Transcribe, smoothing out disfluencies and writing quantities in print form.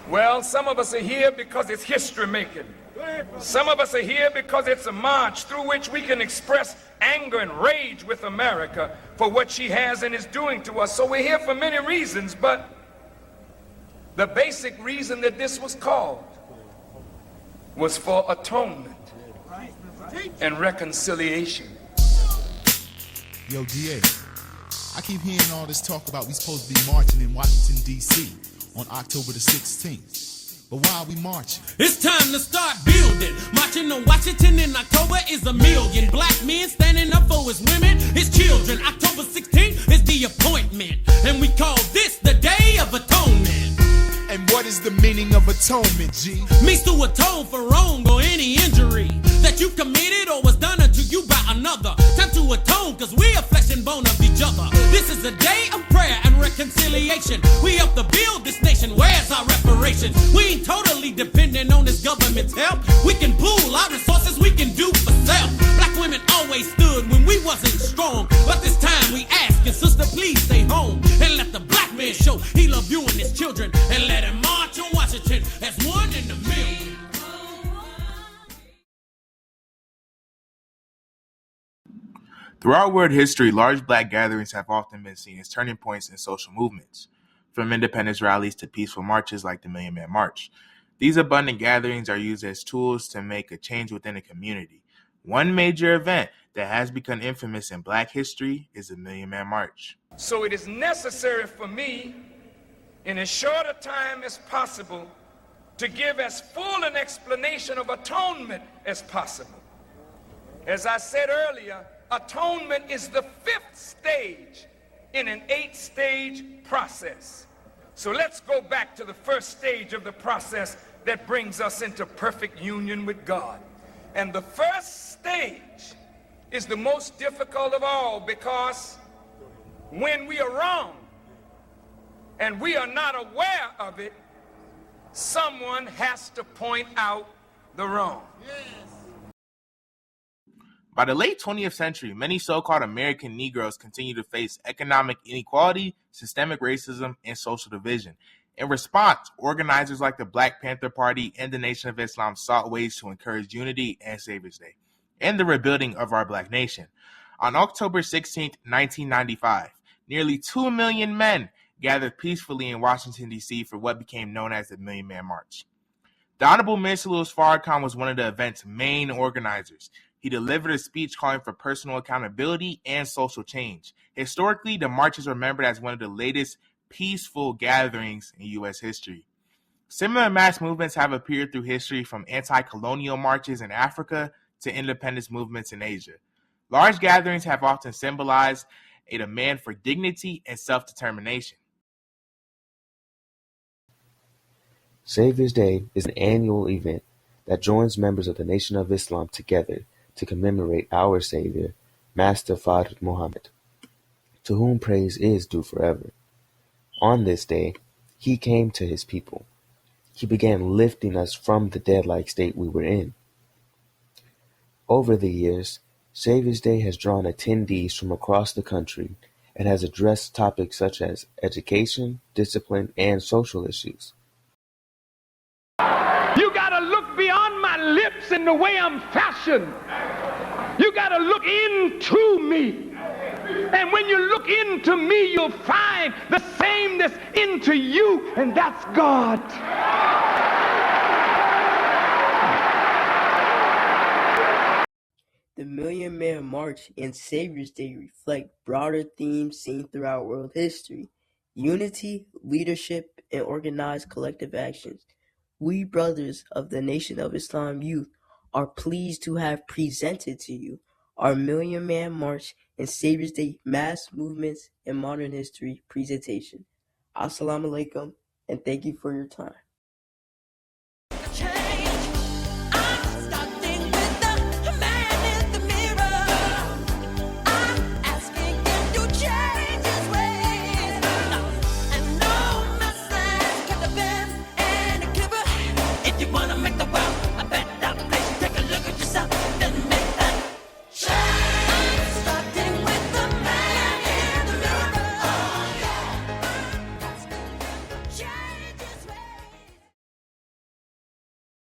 Well, some of us are here because it's history making. Some of us are here because it's a march through which we can express anger and rage with America for what she has and is doing to us. So we're here for many reasons, but the basic reason that this was called was for atonement and reconciliation. Yo, DA, I keep hearing all this talk about we supposed to be marching in Washington, D.C. on October the 16th. But why are we marching? It's time to start building. Marching on Washington in October is a million. Black men standing up for his women, his children. October 16th is the appointment. And we call this the Day of Atonement. And what is the meaning of atonement, G? Means to atone for wrong or any injury that you committed or was done unto you by another. Time to atone, cause we are flesh and bone of each other. This is a day of prayer and reconciliation. We help to build this nation. Where's our reparations? We ain't totally dependent on this government's help. We can pool our resources, we can do for self. Black women always stood when we wasn't strong. But this time we asking, sister, please stay home. And let the black man show he love you and his children. And let him march on Washington as one in a million. Throughout world history, large black gatherings have often been seen as turning points in social movements, from independence rallies to peaceful marches like the Million Man March. These abundant gatherings are used as tools to make a change within a community. One major event that has become infamous in black history is the Million Man March. So it is necessary for me, in as short a time as possible, to give as full an explanation of atonement as possible. As I said earlier, atonement is the 5th stage in an 8-stage process. So let's go back to the first stage of the process that brings us into perfect union with God. And the first stage is the most difficult of all, because when we are wrong and we are not aware of it, someone has to point out the wrong. By the late 20th century, many so-called American Negroes continue to face economic inequality, systemic racism, and social division. In response, organizers like the Black Panther Party and the Nation of Islam sought ways to encourage unity and Saviours Day, and the rebuilding of our black nation. On October 16, 1995, nearly 2 million men gathered peacefully in Washington, D.C. for what became known as the Million Man March. The Honorable Minister Louis Farrakhan was one of the event's main organizers. He delivered a speech calling for personal accountability and social change. Historically, the march is remembered as one of the latest peaceful gatherings in U.S. history. Similar mass movements have appeared through history, from anti-colonial marches in Africa to independence movements in Asia. Large gatherings have often symbolized a demand for dignity and self-determination. Saviours Day is an annual event that joins members of the Nation of Islam together to commemorate our Savior, Master Fard Muhammad, to whom praise is due forever. On this day, he came to his people. He began lifting us from the dead-like state we were in. Over the years, Saviours Day has drawn attendees from across the country and has addressed topics such as education, discipline, and social issues. You gotta look beyond my lips and the way I'm fashioned. You gotta look into me. And when you look into me, you'll find the same that's into you, and that's God. The Million Man March and Saviours Day reflect broader themes seen throughout world history: unity, leadership, and organized collective actions. We brothers of the Nation of Islam Youth are pleased to have presented to you our Million Man March and Saviours Day Mass Movements in Modern History presentation. Assalamu alaikum, and thank you for your time.